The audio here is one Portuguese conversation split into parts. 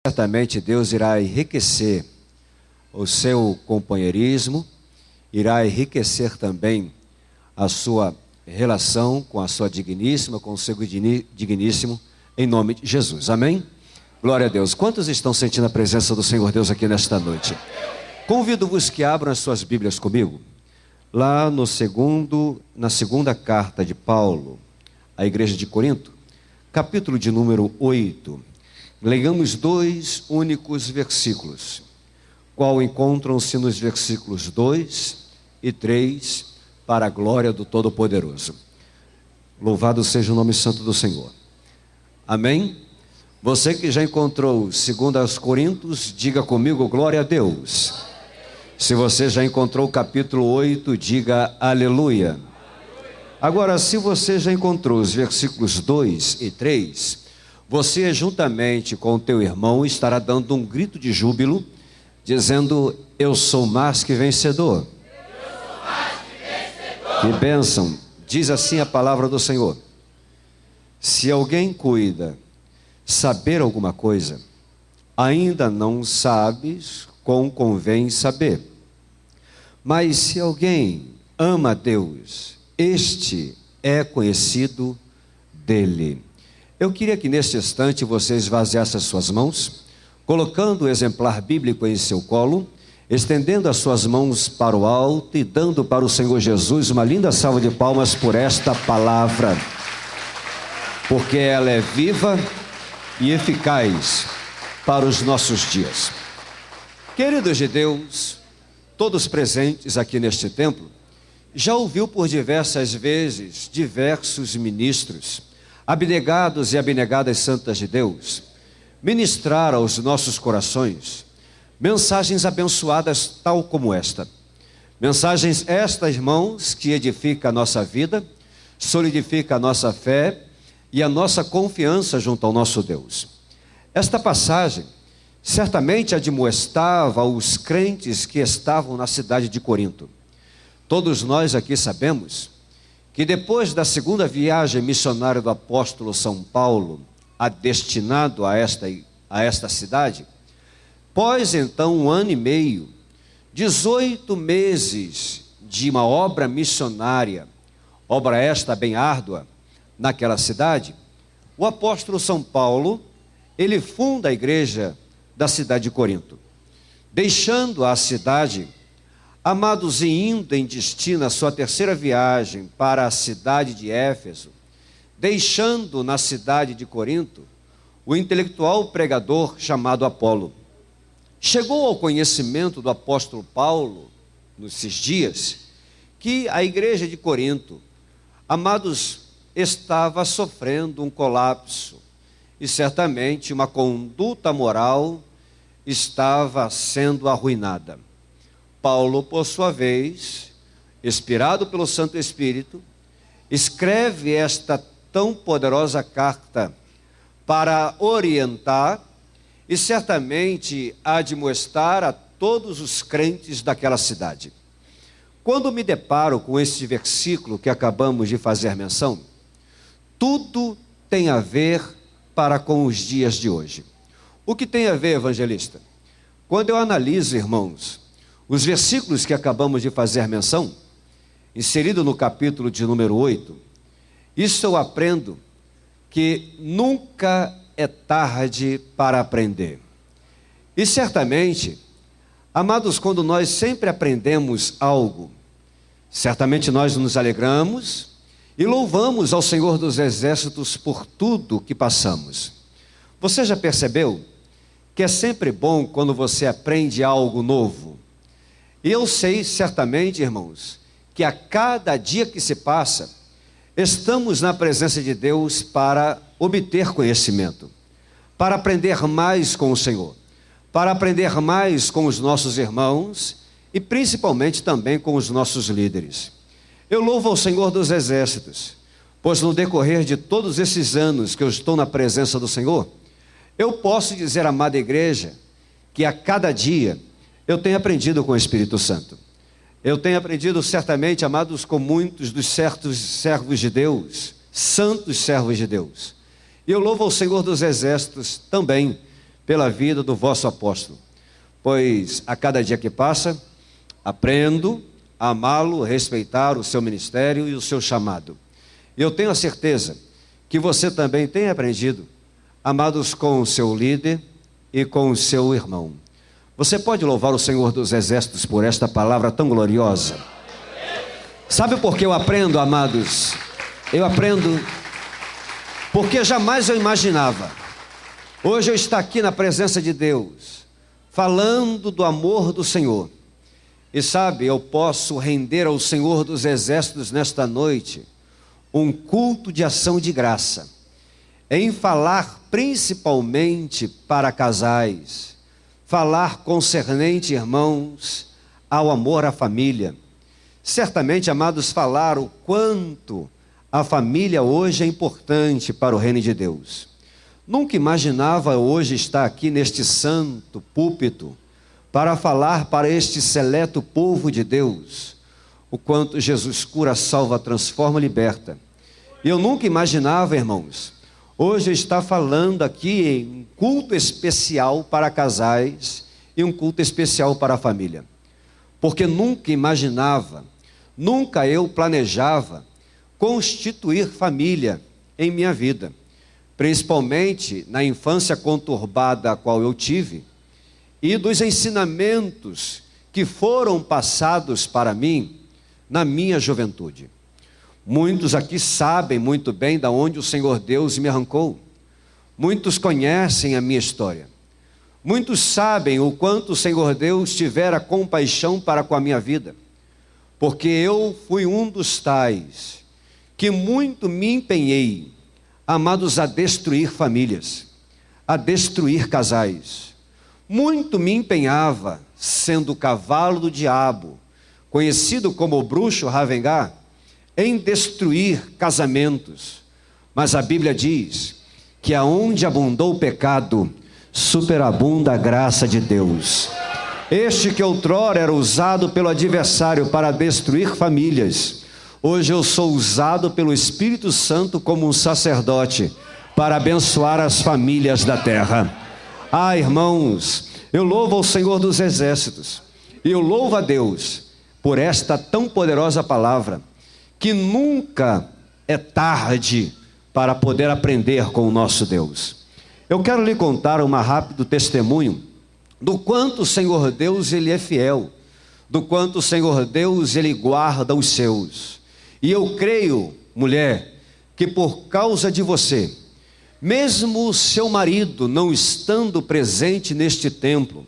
Certamente Deus irá enriquecer o seu companheirismo, irá enriquecer também a sua relação com a sua digníssima, com o seu digníssimo, em nome de Jesus. Amém? Glória a Deus. Quantos estão sentindo a presença do Senhor Deus aqui nesta noite? Convido-vos que abram as suas Bíblias comigo, lá na segunda carta de Paulo à igreja de Corinto, capítulo de número 8. Leiamos 2 únicos versículos, qual encontram-se nos versículos 2 e 3, para a glória do Todo-Poderoso. Louvado seja o nome santo do Senhor. Amém? Você que já encontrou 2 Coríntios, diga comigo, glória a Deus. Se você já encontrou o capítulo 8, diga aleluia. Agora, se você já encontrou os versículos 2 e 3, você, juntamente com o teu irmão, estará dando um grito de júbilo, dizendo, eu sou mais que vencedor. Que bênção. Diz assim a palavra do Senhor. Se alguém cuida saber alguma coisa, ainda não sabes como convém saber. Mas se alguém ama a Deus, este é conhecido dele. Eu queria que neste instante você esvaziasse as suas mãos, colocando o exemplar bíblico em seu colo, estendendo as suas mãos para o alto e dando para o Senhor Jesus uma linda salva de palmas por esta palavra, porque ela é viva e eficaz para os nossos dias. Queridos de Deus, todos presentes aqui neste templo, já ouviu por diversas vezes diversos ministros, abnegados e abnegadas santas de Deus, ministrar aos nossos corações mensagens abençoadas tal como esta. Mensagens estas, irmãos, que edifica a nossa vida, solidifica a nossa fé e a nossa confiança junto ao nosso Deus. Esta passagem certamente admoestava os crentes que estavam na cidade de Corinto. Todos nós aqui sabemos que depois da segunda viagem missionária do apóstolo São Paulo, destinado a esta cidade, após então 1 ano e meio, 18 meses de uma obra missionária, obra esta bem árdua, naquela cidade, o apóstolo São Paulo, ele funda a igreja da cidade de Corinto, deixando a cidade. Amados, e indo em destino a sua terceira viagem para a cidade de Éfeso, deixando na cidade de Corinto o intelectual pregador chamado Apolo. Chegou ao conhecimento do apóstolo Paulo, nesses dias, que a igreja de Corinto, amados, estava sofrendo um colapso e certamente uma conduta moral estava sendo arruinada. Paulo, por sua vez, inspirado pelo Santo Espírito, escreve esta tão poderosa carta para orientar e certamente admoestar a todos os crentes daquela cidade. Quando me deparo com este versículo que acabamos de fazer menção, tudo tem a ver para com os dias de hoje. O que tem a ver, evangelista? Quando eu analiso, irmãos, os versículos que acabamos de fazer menção, inserido no capítulo de número 8, isso eu aprendo que nunca é tarde para aprender. E certamente, amados, quando nós sempre aprendemos algo, certamente nós nos alegramos e louvamos ao Senhor dos Exércitos por tudo que passamos. Você já percebeu que é sempre bom quando você aprende algo novo? E eu sei certamente, irmãos, que a cada dia que se passa, estamos na presença de Deus para obter conhecimento, para aprender mais com o Senhor, para aprender mais com os nossos irmãos e principalmente também com os nossos líderes. Eu louvo ao Senhor dos Exércitos, pois no decorrer de todos esses anos que eu estou na presença do Senhor, eu posso dizer, amada igreja, que a cada dia eu tenho aprendido com o Espírito Santo. Eu tenho aprendido certamente, amados, com muitos dos certos servos de Deus, santos servos de Deus. E eu louvo ao Senhor dos Exércitos também, pela vida do vosso apóstolo, pois a cada dia que passa, aprendo a amá-lo, respeitar o seu ministério e o seu chamado. E eu tenho a certeza que você também tem aprendido, amados, com o seu líder e com o seu irmão. Você pode louvar o Senhor dos Exércitos por esta palavra tão gloriosa? Sabe por que eu aprendo, amados? Eu aprendo porque jamais eu imaginava hoje eu estar aqui na presença de Deus, falando do amor do Senhor. E sabe, eu posso render ao Senhor dos Exércitos nesta noite um culto de ação de graça, em falar principalmente para casais, falar concernente, irmãos, ao amor à família. Certamente, amados, falar o quanto a família hoje é importante para o reino de Deus. Nunca imaginava hoje estar aqui neste santo púlpito para falar para este seleto povo de Deus o quanto Jesus cura, salva, transforma, liberta. E eu nunca imaginava, irmãos, hoje estar falando aqui em um culto especial para casais e um culto especial para a família. Porque nunca imaginava, nunca eu planejava constituir família em minha vida, principalmente na infância conturbada a qual eu tive e dos ensinamentos que foram passados para mim na minha juventude. Muitos aqui sabem muito bem de onde o Senhor Deus me arrancou. Muitos conhecem a minha história. Muitos sabem o quanto o Senhor Deus tivera compaixão para com a minha vida, porque eu fui um dos tais que muito me empenhei, amados, a destruir famílias, a destruir casais. Muito me empenhava, sendo o cavalo do diabo, conhecido como o bruxo Ravengá, em destruir casamentos. Mas a Bíblia diz que aonde abundou o pecado, superabunda a graça de Deus. Este que outrora era usado pelo adversário para destruir famílias, hoje eu sou usado pelo Espírito Santo como um sacerdote para abençoar as famílias da terra. Ah, irmãos, eu louvo ao Senhor dos Exércitos e eu louvo a Deus por esta tão poderosa palavra, que nunca é tarde para poder aprender com o nosso Deus. Eu quero lhe contar um rápido testemunho do quanto o Senhor Deus, Ele é fiel, do quanto o Senhor Deus, Ele guarda os seus. E eu creio, mulher, que por causa de você, mesmo o seu marido não estando presente neste templo,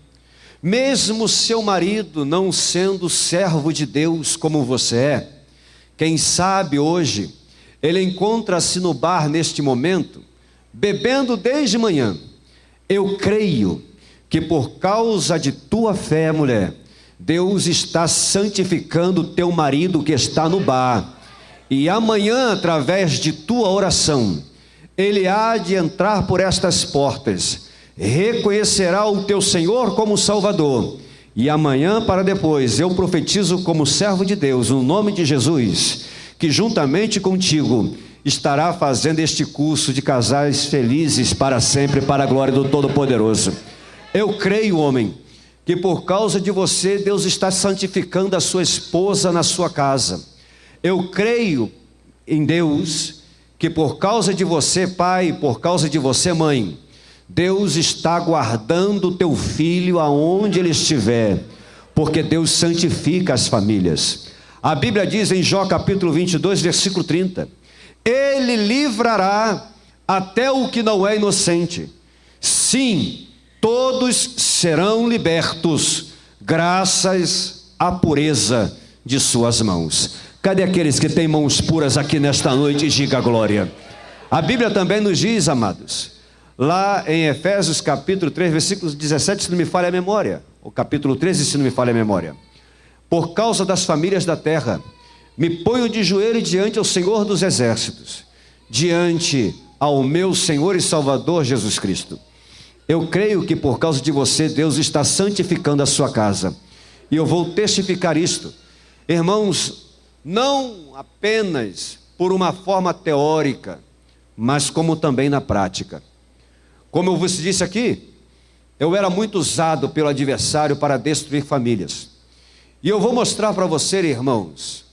mesmo o seu marido não sendo servo de Deus como você é, quem sabe hoje, ele encontra-se no bar neste momento, bebendo desde manhã. Eu creio que por causa de tua fé, mulher, Deus está santificando o teu marido que está no bar. E amanhã, através de tua oração, ele há de entrar por estas portas, reconhecerá o teu Senhor como Salvador. E amanhã para depois, eu profetizo como servo de Deus, no nome de Jesus, que juntamente contigo estará fazendo este curso de casais felizes para sempre, para a glória do Todo-Poderoso. Eu creio, homem, que por causa de você, Deus está santificando a sua esposa na sua casa. Eu creio em Deus, que por causa de você, pai, por causa de você, mãe, Deus está guardando o teu filho aonde ele estiver, porque Deus santifica as famílias. A Bíblia diz em Jó capítulo 22, versículo 30, Ele livrará até o que não é inocente. Sim, todos serão libertos, graças à pureza de suas mãos. Cadê aqueles que têm mãos puras aqui nesta noite? Diga a glória. A Bíblia também nos diz, amados, lá em Efésios capítulo 3, versículo 17, se não me falha a memória, o capítulo 13, se não me falha a memória, por causa das famílias da terra, me ponho de joelho diante ao Senhor dos Exércitos, diante ao meu Senhor e Salvador Jesus Cristo. Eu creio que por causa de você, Deus está santificando a sua casa, e eu vou testificar isto, irmãos, não apenas por uma forma teórica, mas como também na prática. Como eu vos disse aqui, eu era muito usado pelo adversário para destruir famílias. E eu vou mostrar para você, irmãos,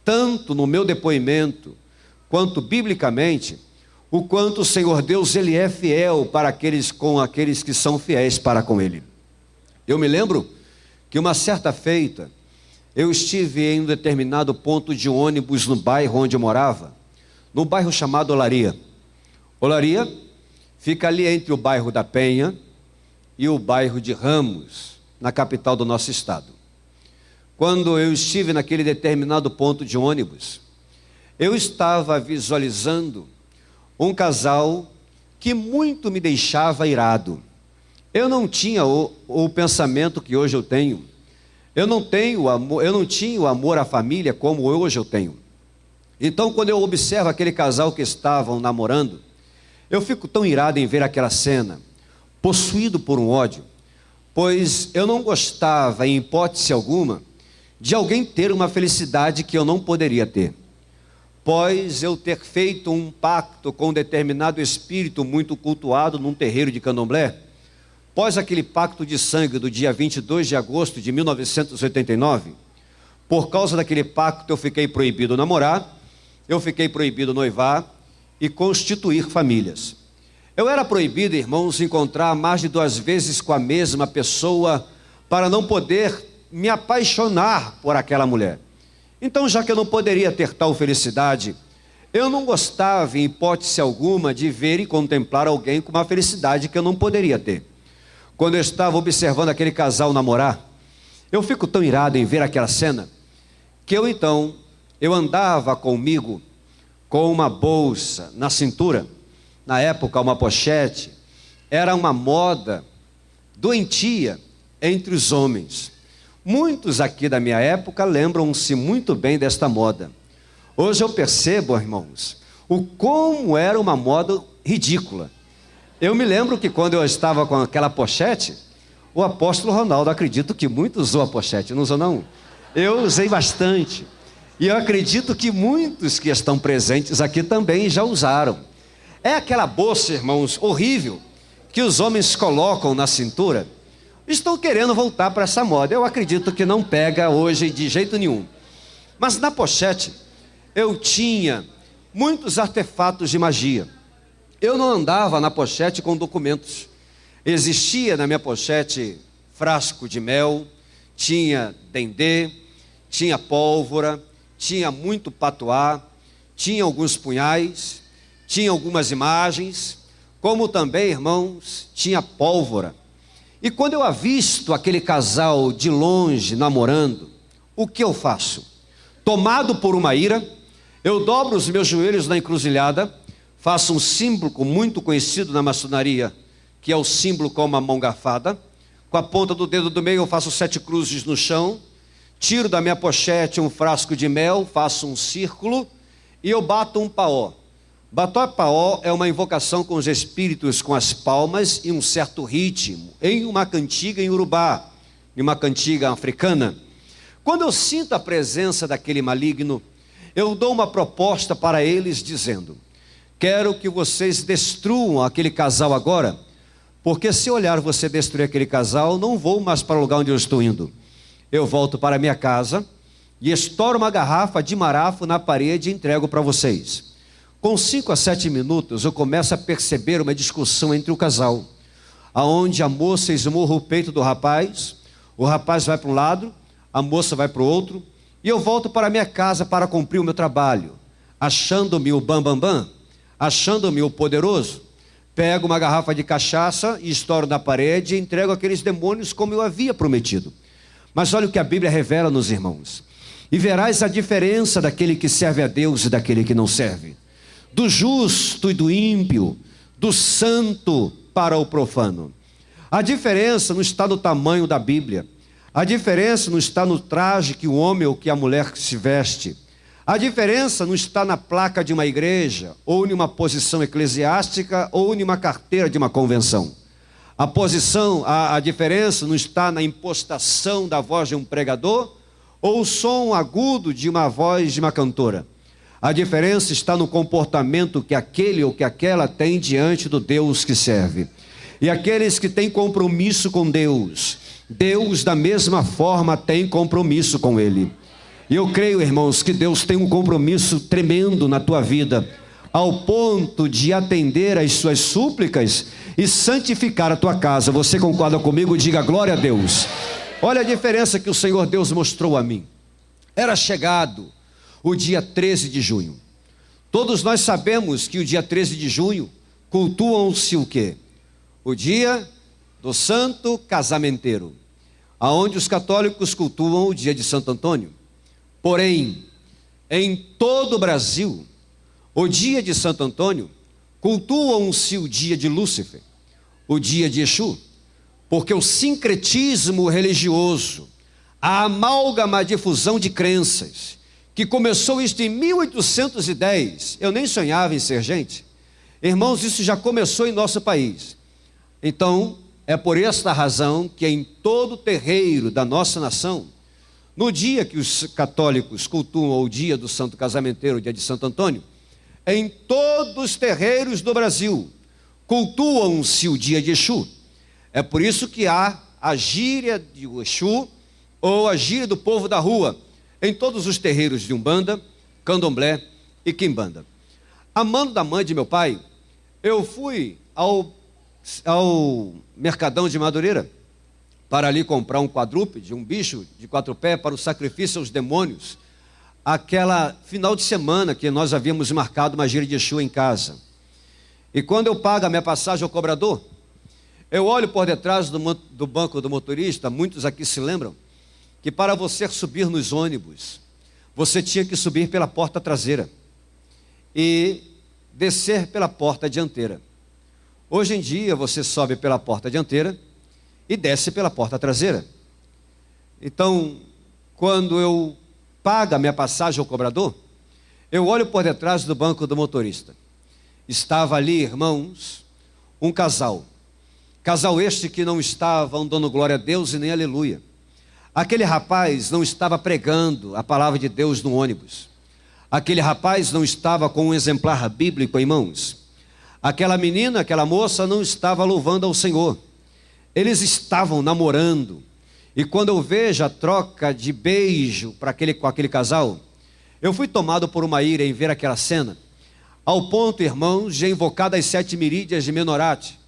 tanto no meu depoimento, quanto biblicamente, o quanto o Senhor Deus, Ele é fiel para aqueles que são fiéis para com Ele. Eu me lembro que uma certa feita, eu estive em um determinado ponto de ônibus no bairro onde eu morava, no bairro chamado Olaria. Olaria fica ali entre o bairro da Penha e o bairro de Ramos, na capital do nosso estado. Quando eu estive naquele determinado ponto de ônibus, eu estava visualizando um casal que muito me deixava irado. Eu não tinha o pensamento que hoje eu tenho. Eu não tinha o amor à família como hoje eu tenho. Então, quando eu observo aquele casal que estavam namorando, eu fico tão irado em ver aquela cena, possuído por um ódio, pois eu não gostava, em hipótese alguma, de alguém ter uma felicidade que eu não poderia ter. Pois eu ter feito um pacto com um determinado espírito muito cultuado num terreiro de candomblé, após aquele pacto de sangue do dia 22 de agosto de 1989, por causa daquele pacto eu fiquei proibido namorar, eu fiquei proibido noivar e constituir famílias. Eu era proibido, irmãos, encontrar mais de 2 vezes com a mesma pessoa para não poder me apaixonar por aquela mulher. Então, já que eu não poderia ter tal felicidade, eu não gostava, em hipótese alguma, de ver e contemplar alguém com uma felicidade que eu não poderia ter. Quando eu estava observando aquele casal namorar, eu fico tão irado em ver aquela cena, que eu andava comigo com uma bolsa na cintura, na época uma pochete, era uma moda doentia entre os homens. Muitos aqui da minha época lembram-se muito bem desta moda. Hoje eu percebo, irmãos, como era uma moda ridícula. Eu me lembro que quando eu estava com aquela pochete, o apóstolo Ronaldo, acredito que muitos usou a pochete, não usou não? Eu usei bastante. E eu acredito que muitos que estão presentes aqui também já usaram. É aquela bolsa, irmãos, horrível, que os homens colocam na cintura. Estou querendo voltar para essa moda. Eu acredito que não pega hoje de jeito nenhum. Mas na pochete, eu tinha muitos artefatos de magia. Eu não andava na pochete com documentos. Existia na minha pochete frasco de mel, tinha dendê, tinha pólvora, tinha muito patuá, tinha alguns punhais, tinha algumas imagens, como também, irmãos, tinha pólvora. E quando eu avisto aquele casal de longe namorando, o que eu faço? Tomado por uma ira, eu dobro os meus joelhos na encruzilhada, faço um símbolo muito conhecido na maçonaria, que é o símbolo com uma mão garfada. Com a ponta do dedo do meio eu faço 7 cruzes no chão, tiro da minha pochete um frasco de mel, faço um círculo e eu bato um paó. Bato paó é uma invocação com os espíritos com as palmas e um certo ritmo, em uma cantiga em urubá, em uma cantiga africana. Quando eu sinto a presença daquele maligno, eu dou uma proposta para eles dizendo: quero que vocês destruam aquele casal agora, porque se olhar você destruir aquele casal, não vou mais para o lugar onde eu estou indo. Eu volto para a minha casa e estouro uma garrafa de marafo na parede e entrego para vocês. Com 5 a 7 minutos, eu começo a perceber uma discussão entre o casal, aonde a moça esmurra o peito do rapaz, o rapaz vai para um lado, a moça vai para o outro, e eu volto para a minha casa para cumprir o meu trabalho, achando-me o bambambam, achando-me o poderoso. Pego uma garrafa de cachaça e estouro na parede e entrego aqueles demônios como eu havia prometido. Mas olha o que a Bíblia revela nos irmãos: e verás a diferença daquele que serve a Deus e daquele que não serve, do justo e do ímpio, do santo para o profano. A diferença não está no tamanho da Bíblia, a diferença não está no traje que o homem ou que a mulher se veste, a diferença não está na placa de uma igreja, ou em uma posição eclesiástica, ou em uma carteira de uma convenção. A diferença não está na impostação da voz de um pregador, ou o som agudo de uma voz de uma cantora. A diferença está no comportamento que aquele ou que aquela tem diante do Deus que serve. E aqueles que têm compromisso com Deus, Deus da mesma forma tem compromisso com ele. E eu creio, irmãos, que Deus tem um compromisso tremendo na tua vida, ao ponto de atender às suas súplicas e santificar a tua casa. Você concorda comigo? Diga glória a Deus. Olha a diferença que o Senhor Deus mostrou a mim. Era chegado o dia 13 de junho. Todos nós sabemos que o dia 13 de junho cultuam-se o quê? O dia do Santo Casamenteiro, aonde os católicos cultuam o dia de Santo Antônio. Porém, em todo o Brasil, o dia de Santo Antônio cultuam-se o dia de Lúcifer, o dia de Exu, porque o sincretismo religioso, a amálgama de fusão de crenças, que começou isto em 1810, eu nem sonhava em ser gente. Irmãos, isso já começou em nosso país. Então, é por esta razão que em todo o terreiro da nossa nação, no dia que os católicos cultuam o dia do Santo Casamenteiro, o dia de Santo Antônio, em todos os terreiros do Brasil, cultuam-se o dia de Exu. É por isso que há a gíria de Exu, ou a gíria do povo da rua, em todos os terreiros de Umbanda, Candomblé e Quimbanda. A mando da mãe de meu pai, eu fui ao Mercadão de Madureira, para ali comprar um quadrúpede, um bicho de 4 pés, para o sacrifício aos demônios, aquela final de semana que nós havíamos marcado uma gíria de Exu em casa. E quando eu pago a minha passagem ao cobrador, eu olho por detrás do banco do motorista, muitos aqui se lembram, que para você subir nos ônibus, você tinha que subir pela porta traseira e descer pela porta dianteira. Hoje em dia você sobe pela porta dianteira e desce pela porta traseira. Então, quando eu pago a minha passagem ao cobrador, eu olho por detrás do banco do motorista. Estava ali, irmãos, um casal este que não estava dando glória a Deus e nem aleluia. Aquele rapaz não estava pregando a palavra de Deus no ônibus. Aquele rapaz não estava com um exemplar bíblico em mãos. Aquela menina, aquela moça não estava louvando ao Senhor. Eles estavam namorando. E quando eu vejo a troca de beijo com aquele casal, eu fui tomado por uma ira em ver aquela cena, ao ponto, irmãos, de invocar das 7 mirídias de Menorate.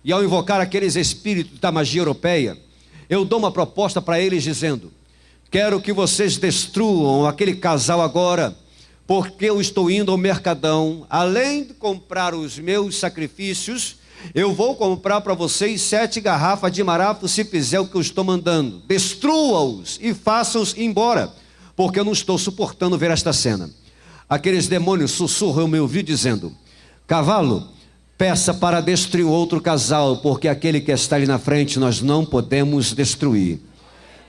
E ao invocar aqueles espíritos da magia europeia, eu dou uma proposta para eles dizendo: quero que vocês destruam aquele casal agora, porque eu estou indo ao Mercadão, além de comprar os meus sacrifícios, eu vou comprar para vocês 7 garrafas de marafa se fizer o que eu estou mandando. Destrua-os e faça-os embora, porque eu não estou suportando ver esta cena. Aqueles demônios sussurram no meu ouvido dizendo: cavalo, peça para destruir outro casal, porque aquele que está ali na frente nós não podemos destruir.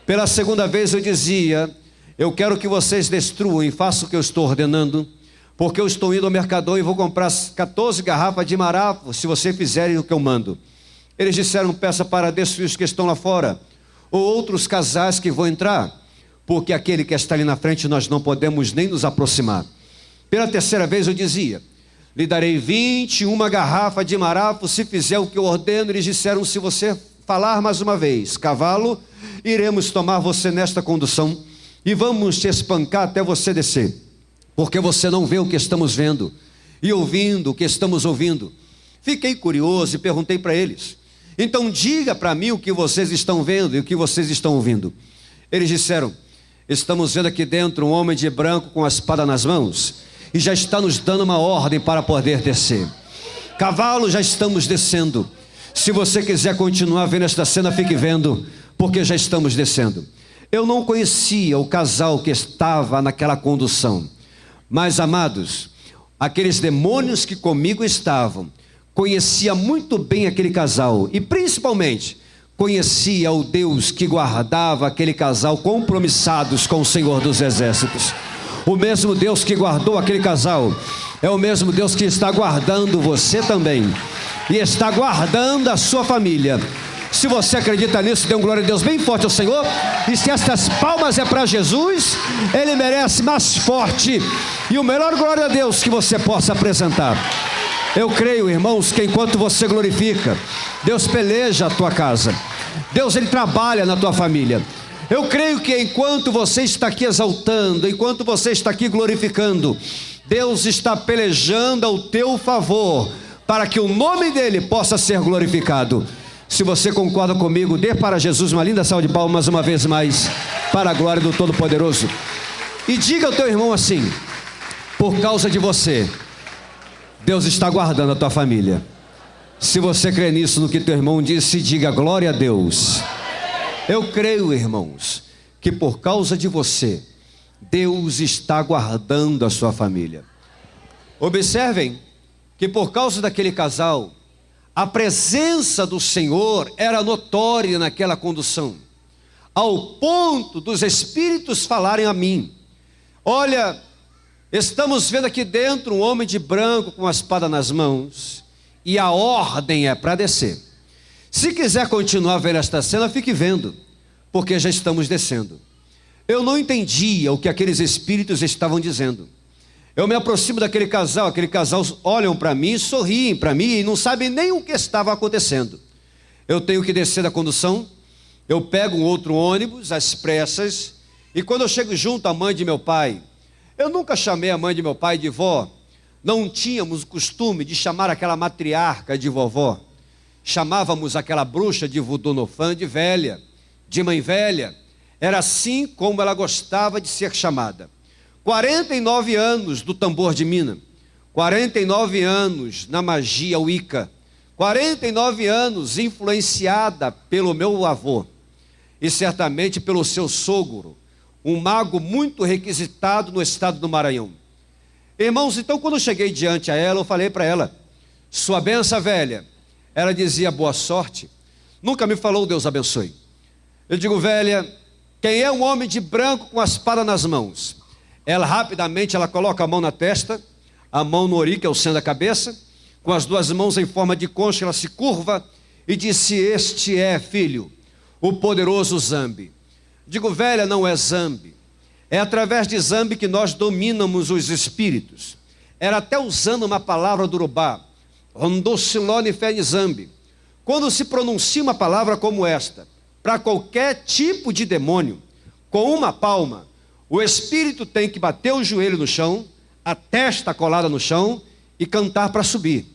Pela segunda vez eu dizia: eu quero que vocês destruam e façam o que eu estou ordenando, porque eu estou indo ao Mercadão e vou comprar 14 garrafas de marafa se vocês fizerem o que eu mando. Eles disseram: peça para destruir os que estão lá fora, ou outros casais que vão entrar, porque aquele que está ali na frente nós não podemos nem nos aproximar. Pela terceira vez eu dizia: lhe darei 21 garrafas de marafa se fizer o que eu ordeno. Eles disseram: se você falar mais uma vez, cavalo, iremos tomar você nesta condução e vamos te espancar até você descer, porque você não vê o que estamos vendo e ouvindo o que estamos ouvindo. Fiquei curioso e perguntei para eles: então diga para mim o que vocês estão vendo e o que vocês estão ouvindo. Eles disseram: estamos vendo aqui dentro um homem de branco com a espada nas mãos e já está nos dando uma ordem para poder descer. Cavalo, já estamos descendo. Se você quiser continuar vendo esta cena, fique vendo, porque já estamos descendo. Eu não conhecia o casal que estava naquela condução, mas, amados, aqueles demônios que comigo estavam, conhecia muito bem aquele casal, e principalmente conhecia o Deus que guardava aquele casal compromissados com o Senhor dos Exércitos. O mesmo Deus que guardou aquele casal é o mesmo Deus que está guardando você também, e está guardando a sua família. Se você acredita nisso, dê um glória a Deus bem forte ao Senhor. E se estas palmas é para Jesus, Ele merece mais forte e o melhor glória a Deus que você possa apresentar. Eu creio, irmãos, que enquanto você glorifica, Deus peleja a tua casa. Deus, Ele trabalha na tua família. Eu creio que enquanto você está aqui exaltando, enquanto você está aqui glorificando, Deus está pelejando ao teu favor, para que o nome dEle possa ser glorificado. Se você concorda comigo, dê para Jesus uma linda salva de palmas uma vez mais, para a glória do Todo-Poderoso. E diga ao teu irmão assim: por causa de você, Deus está guardando a tua família. Se você crê nisso, no que teu irmão disse, diga glória a Deus. Eu creio, irmãos, que por causa de você, Deus está guardando a sua família. Observem que por causa daquele casal, a presença do Senhor era notória naquela condução, ao ponto dos espíritos falarem a mim: olha, estamos vendo aqui dentro um homem de branco com a espada nas mãos, e a ordem é para descer. Se quiser continuar vendo esta cena, fique vendo, porque já estamos descendo. Eu não entendia o que aqueles espíritos estavam dizendo. Eu me aproximo daquele casal, olham para mim, sorriem para mim e não sabem nem o que estava acontecendo. Eu tenho que descer da condução, eu pego um outro ônibus, às pressas, e quando eu chego junto à mãe de meu pai, eu nunca chamei a mãe de meu pai de vó, não tínhamos o costume de chamar aquela matriarca de vovó, chamávamos aquela bruxa de voodoo nofã de velha, de mãe velha. Era assim como ela gostava de ser chamada. 49 anos do tambor de mina, 49 anos na magia Wicca, 49 anos influenciada pelo meu avô e certamente pelo seu sogro, um mago muito requisitado no estado do Maranhão. Irmãos, então quando eu cheguei diante a ela, eu falei para ela: sua benção, velha. Ela dizia: boa sorte. Nunca me falou Deus abençoe. Eu digo: velha, quem é um homem de branco com a espada nas mãos? Ela rapidamente coloca a mão na testa, a mão no ori, que é o centro da cabeça, com as duas mãos em forma de concha, ela se curva e disse: este é, filho, o poderoso Zambi. Digo: velha, não é Zambi. É através de Zambi que nós dominamos os espíritos. Era até usando uma palavra do Urubá, Rondocilone Fé Zambi. Quando se pronuncia uma palavra como esta, para qualquer tipo de demônio, com uma palma, o espírito tem que bater o joelho no chão, a testa colada no chão e cantar para subir.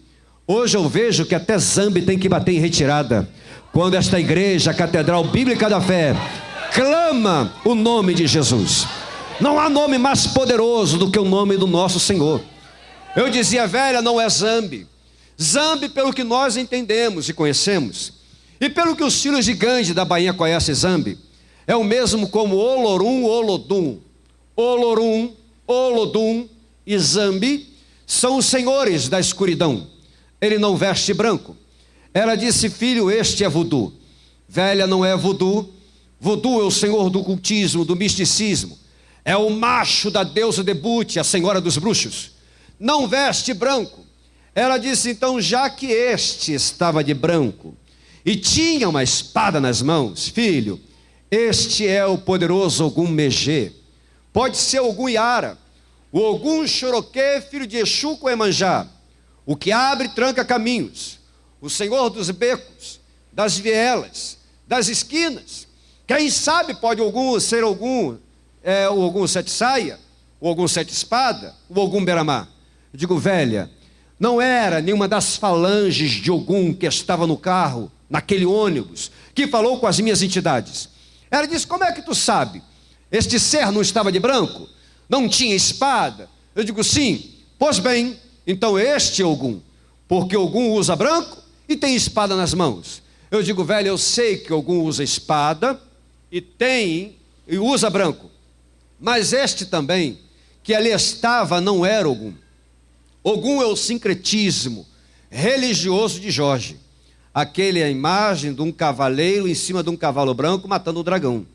Hoje eu vejo que até Zambi tem que bater em retirada, quando esta igreja, a Catedral Bíblica da Fé, clama o nome de Jesus. Não há nome mais poderoso do que o nome do nosso Senhor. Eu dizia: velha, não é Zambi. Zambi, pelo que nós entendemos e conhecemos, e pelo que os filhos de Gandhi da Bahia conhecem Zambi, é o mesmo como Olorum, Olodum. Olorum, Olodum e Zambi são os senhores da escuridão. Ele não veste branco. Ela disse: filho, este é voodoo. Velha, não é voodoo. Voodoo é o senhor do cultismo, do misticismo. É o macho da deusa Debute, a senhora dos bruxos. Não veste branco. Ela disse: então, já que este estava de branco e tinha uma espada nas mãos, filho, este é o poderoso Ogum Megê. Pode ser Ogum Iara, o Ogum Xoroquê, filho de Exu Coemanjá, o que abre e tranca caminhos, o senhor dos becos, das vielas, das esquinas. Quem sabe pode ser Ogum, o Ogum Sete Saia, o Ogum Sete Espada, o Ogum Beramá. Eu digo: velha, não era nenhuma das falanges de Ogum que estava no carro, naquele ônibus, que falou com as minhas entidades. Ela disse: como é que tu sabe? Este ser não estava de branco? Não tinha espada? Eu digo: sim. Pois bem, então este é Ogum, porque Ogum usa branco e tem espada nas mãos. Eu digo: velho, eu sei que Ogum usa espada e usa branco, mas este também, que ali estava, não era Ogum. Ogum é o sincretismo religioso de Jorge. Aquele é a imagem de um cavaleiro em cima de um cavalo branco matando um dragão.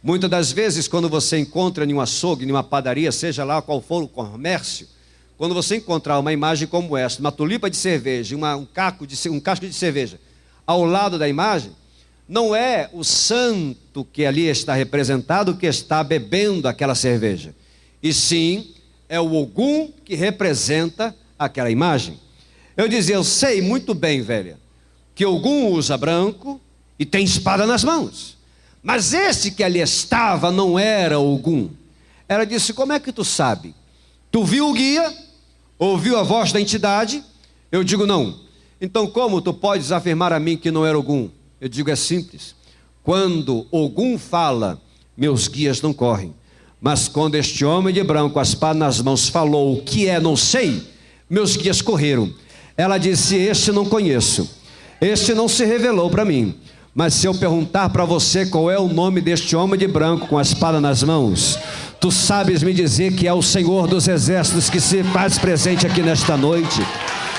Muitas das vezes, quando você encontra em um açougue, em uma padaria, seja lá qual for o comércio, quando você encontrar uma imagem como essa, uma tulipa de cerveja, um casco de cerveja, ao lado da imagem, não é o santo que ali está representado que está bebendo aquela cerveja, e sim é o Ogum que representa aquela imagem. Eu dizia, eu sei muito bem, velha, que Ogum usa branco e tem espada nas mãos. Mas esse que ali estava não era Ogum. Ela disse, como é que tu sabe? Tu viu o guia? Ouviu a voz da entidade? Eu digo, não. Então como tu podes afirmar a mim que não era Ogum? Eu digo, é simples. Quando Ogum fala, meus guias não correm. Mas quando este homem de branco, a espada nas mãos, falou o que é, não sei, meus guias correram. Ela disse, este não conheço. Este não se revelou para mim. Mas se eu perguntar para você qual é o nome deste homem de branco com a espada nas mãos, tu sabes me dizer que é o Senhor dos Exércitos que se faz presente aqui nesta noite.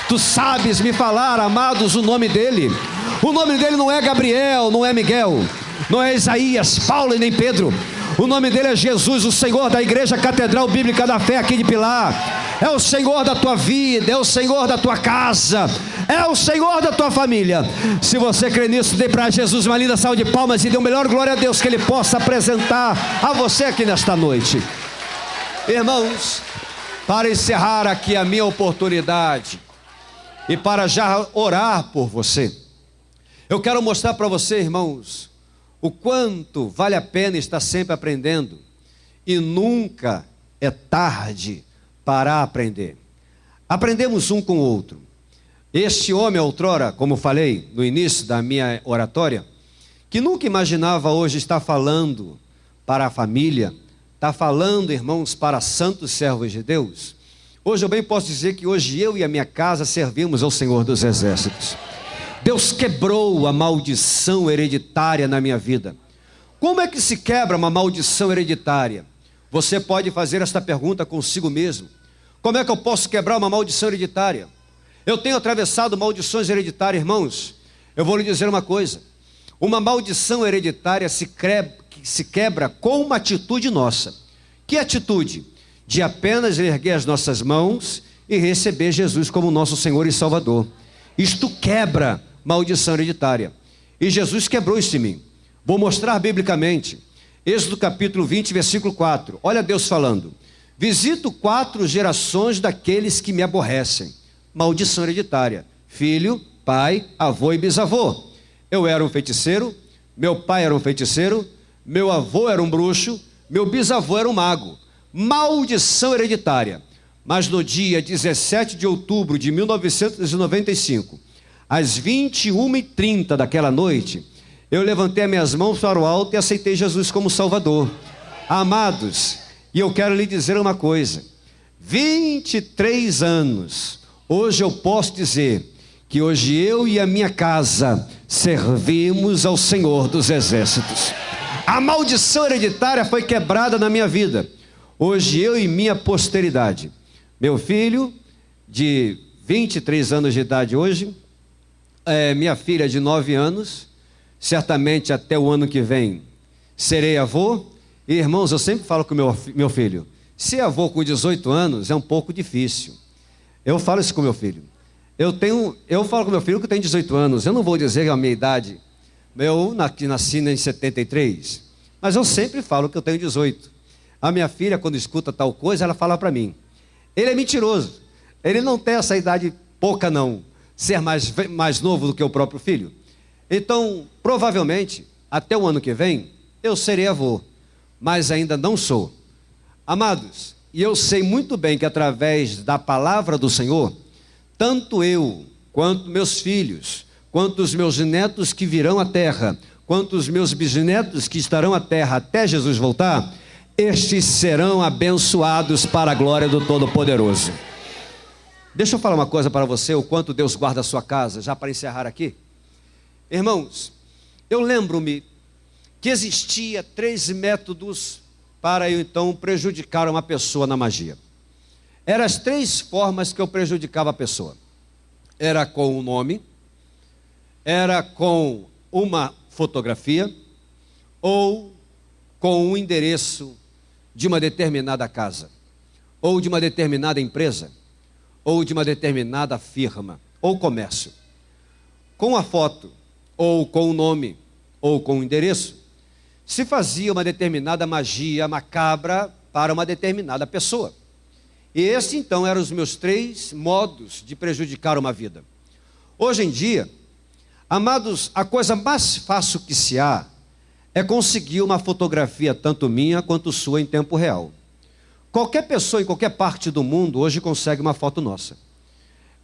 Tu sabes me falar, amados, o nome dele. O nome dele não é Gabriel, não é Miguel, não é Isaías, Paulo e nem Pedro. O nome dele é Jesus, o Senhor da Igreja Catedral Bíblica da Fé aqui de Pilar. É o Senhor da tua vida, é o Senhor da tua casa, é o Senhor da tua família. Se você crê nisso, dê para Jesus uma linda salva de palmas e dê o melhor glória a Deus que Ele possa apresentar a você aqui nesta noite. Irmãos, para encerrar aqui a minha oportunidade e para já orar por você, eu quero mostrar para você, irmãos, o quanto vale a pena estar sempre aprendendo e nunca é tarde para aprender. Aprendemos um com o outro. Este homem outrora, como falei no início da minha oratória, que nunca imaginava hoje estar falando para a família, está falando, irmãos, para santos servos de Deus. Hoje eu bem posso dizer que hoje eu e a minha casa servimos ao Senhor dos Exércitos. Deus quebrou a maldição hereditária na minha vida. Como é que se quebra uma maldição hereditária? Você pode fazer esta pergunta consigo mesmo. Como é que eu posso quebrar uma maldição hereditária? Eu tenho atravessado maldições hereditárias, irmãos. Eu vou lhe dizer uma coisa. Uma maldição hereditária se quebra com uma atitude nossa. Que atitude? De apenas erguer as nossas mãos e receber Jesus como nosso Senhor e Salvador. Isto quebra maldição hereditária. E Jesus quebrou isso em mim. Vou mostrar biblicamente. Êxodo capítulo 20, versículo 4. Olha Deus falando. Visito 4 gerações daqueles que me aborrecem. Maldição hereditária. Filho, pai, avô e bisavô. Eu era um feiticeiro, meu pai era um feiticeiro, meu avô era um bruxo, meu bisavô era um mago. Maldição hereditária. Mas no dia 17 de outubro de 1995, às 21h30 daquela noite, eu levantei as minhas mãos para o alto e aceitei Jesus como Salvador. Amados, e eu quero lhe dizer uma coisa, 23 anos, hoje eu posso dizer que hoje eu e a minha casa servimos ao Senhor dos Exércitos. A maldição hereditária foi quebrada na minha vida. Hoje eu e minha posteridade, meu filho de 23 anos de idade hoje, minha filha de 9 anos, certamente até o ano que vem serei avô. E irmãos, eu sempre falo com meu filho, ser avô com 18 anos é um pouco difícil. Eu falo isso com meu filho. Eu falo com meu filho que tem 18 anos, eu não vou dizer a minha idade. Eu nasci em 73, mas eu sempre falo que eu tenho 18. A minha filha, quando escuta tal coisa, ela fala para mim, ele é mentiroso, ele não tem essa idade pouca não, ser mais novo do que o próprio filho. Então, provavelmente, até o ano que vem, eu serei avô, mas ainda não sou. Amados, e eu sei muito bem que através da palavra do Senhor, tanto eu, quanto meus filhos, quanto os meus netos que virão à terra, quanto os meus bisnetos que estarão à terra até Jesus voltar, estes serão abençoados para a glória do Todo-Poderoso. Deixa eu falar uma coisa para você, o quanto Deus guarda a sua casa, já para encerrar aqui. Irmãos, eu lembro-me que existia 3 métodos para eu então prejudicar uma pessoa na magia. Eram as 3 formas que eu prejudicava a pessoa. Era com o nome, era com uma fotografia ou com um endereço de uma determinada casa, ou de uma determinada empresa, ou de uma determinada firma, ou comércio. Com a foto, ou com o nome, ou com o endereço, se fazia uma determinada magia macabra para uma determinada pessoa. E esses então eram os meus 3 modos de prejudicar uma vida. Hoje em dia, amados, a coisa mais fácil que se há é conseguir uma fotografia tanto minha quanto sua em tempo real. Qualquer pessoa em qualquer parte do mundo hoje consegue uma foto nossa.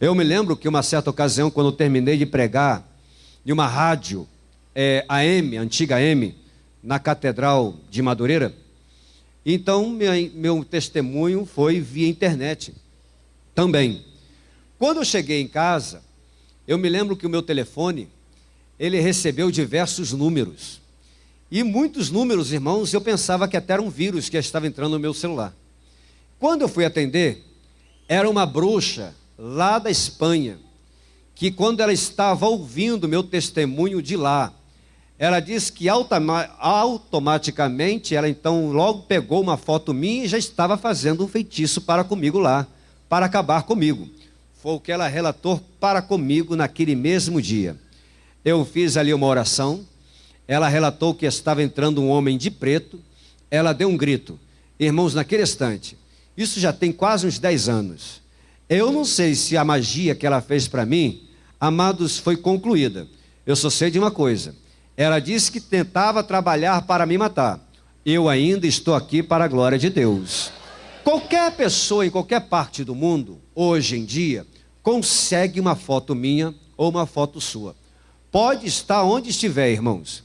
Eu me lembro que uma certa ocasião, quando eu terminei de pregar em uma rádio AM, antiga AM, na Catedral de Madureira, então meu testemunho foi via internet também. Quando eu cheguei em casa, eu me lembro que o meu telefone, ele recebeu diversos números. E muitos números, irmãos, eu pensava que até era um vírus que estava entrando no meu celular. Quando eu fui atender, era uma bruxa lá da Espanha, que quando ela estava ouvindo meu testemunho de lá, ela disse que automaticamente, ela então logo pegou uma foto minha e já estava fazendo um feitiço para comigo lá, para acabar comigo. Foi o que ela relatou para comigo naquele mesmo dia. Eu fiz ali uma oração, ela relatou que estava entrando um homem de preto, ela deu um grito. Irmãos, naquele instante, isso já tem quase uns 10 anos. Eu não sei se a magia que ela fez para mim, amados, foi concluída. Eu só sei de uma coisa. Ela disse que tentava trabalhar para me matar. Eu ainda estou aqui para a glória de Deus. Qualquer pessoa em qualquer parte do mundo, hoje em dia, consegue uma foto minha ou uma foto sua. Pode estar onde estiver, irmãos.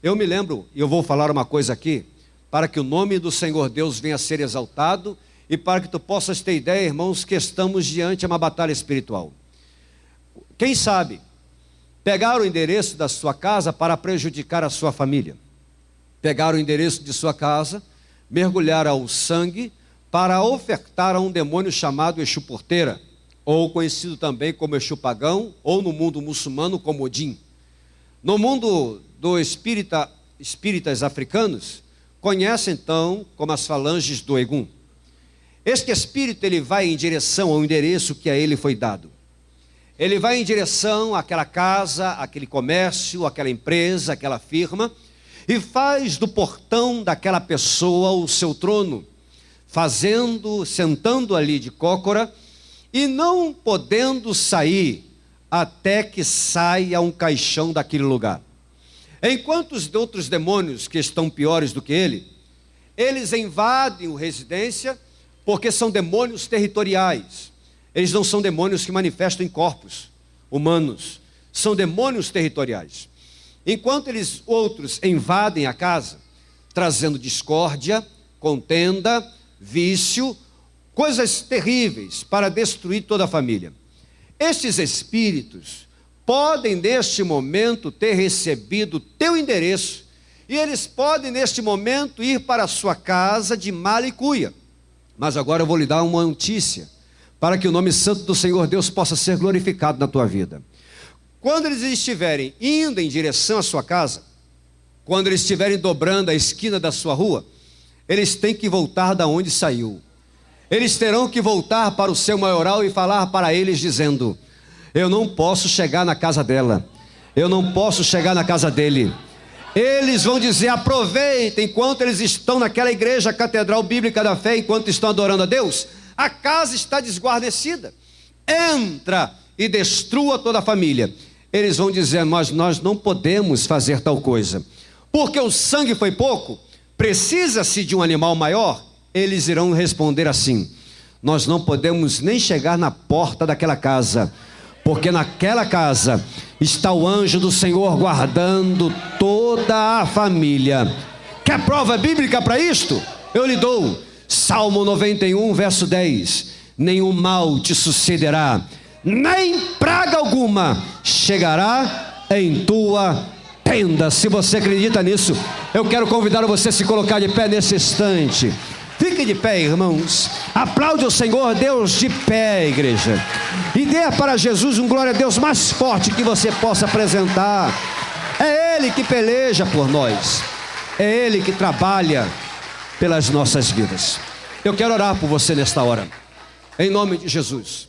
Eu me lembro, e eu vou falar uma coisa aqui, para que o nome do Senhor Deus venha a ser exaltado e para que tu possas ter ideia, irmãos, que estamos diante de uma batalha espiritual. Quem sabe pegar o endereço da sua casa para prejudicar a sua família. Pegar o endereço de sua casa, mergulhar ao sangue para ofertar a um demônio chamado Exu Porteira, ou conhecido também como Exu Pagão, ou no mundo muçulmano como Odin. No mundo dos espíritas africanos, conhece então como as falanges do Egum. Este espírito, ele vai em direção ao endereço que a ele foi dado. Ele vai em direção àquela casa, àquele comércio, àquela empresa, àquela firma, e faz do portão daquela pessoa o seu trono, sentando ali de cócora, e não podendo sair até que saia um caixão daquele lugar. Enquanto os outros demônios que estão piores do que ele, eles invadem a residência, porque são demônios territoriais. Eles não são demônios que manifestam em corpos humanos, são demônios territoriais. Enquanto eles outros invadem a casa, trazendo discórdia, contenda, vício, coisas terríveis para destruir toda a família. Estes espíritos podem neste momento ter recebido teu endereço e eles podem neste momento ir para a sua casa de mala e cuia. Mas agora eu vou lhe dar uma notícia, para que o nome santo do Senhor Deus possa ser glorificado na tua vida. Quando eles estiverem indo em direção à sua casa, quando eles estiverem dobrando a esquina da sua rua, eles têm que voltar da onde saiu. Eles terão que voltar para o seu maioral e falar para eles dizendo: eu não posso chegar na casa dela, eu não posso chegar na casa dele. Eles vão dizer: aproveitem enquanto eles estão naquela igreja, Catedral Bíblica da Fé, enquanto estão adorando a Deus, a casa está desguarnecida, entra e destrua toda a família. Eles vão dizer: nós não podemos fazer tal coisa, porque o sangue foi pouco, precisa-se de um animal maior. Eles irão responder assim: nós não podemos nem chegar na porta daquela casa, porque naquela casa está o anjo do Senhor guardando toda a família. Quer prova bíblica para isto? Eu lhe dou. Salmo 91, verso 10. Nenhum mal te sucederá, nem praga alguma chegará em tua tenda. Se você acredita nisso, eu quero convidar você a se colocar de pé nesse instante. Fique de pé, irmãos. Aplaude o Senhor Deus de pé, igreja. E dê para Jesus um glória a Deus mais forte que você possa apresentar. É Ele que peleja por nós. É Ele que trabalha pelas nossas vidas. Eu quero orar por você nesta hora, em nome de Jesus.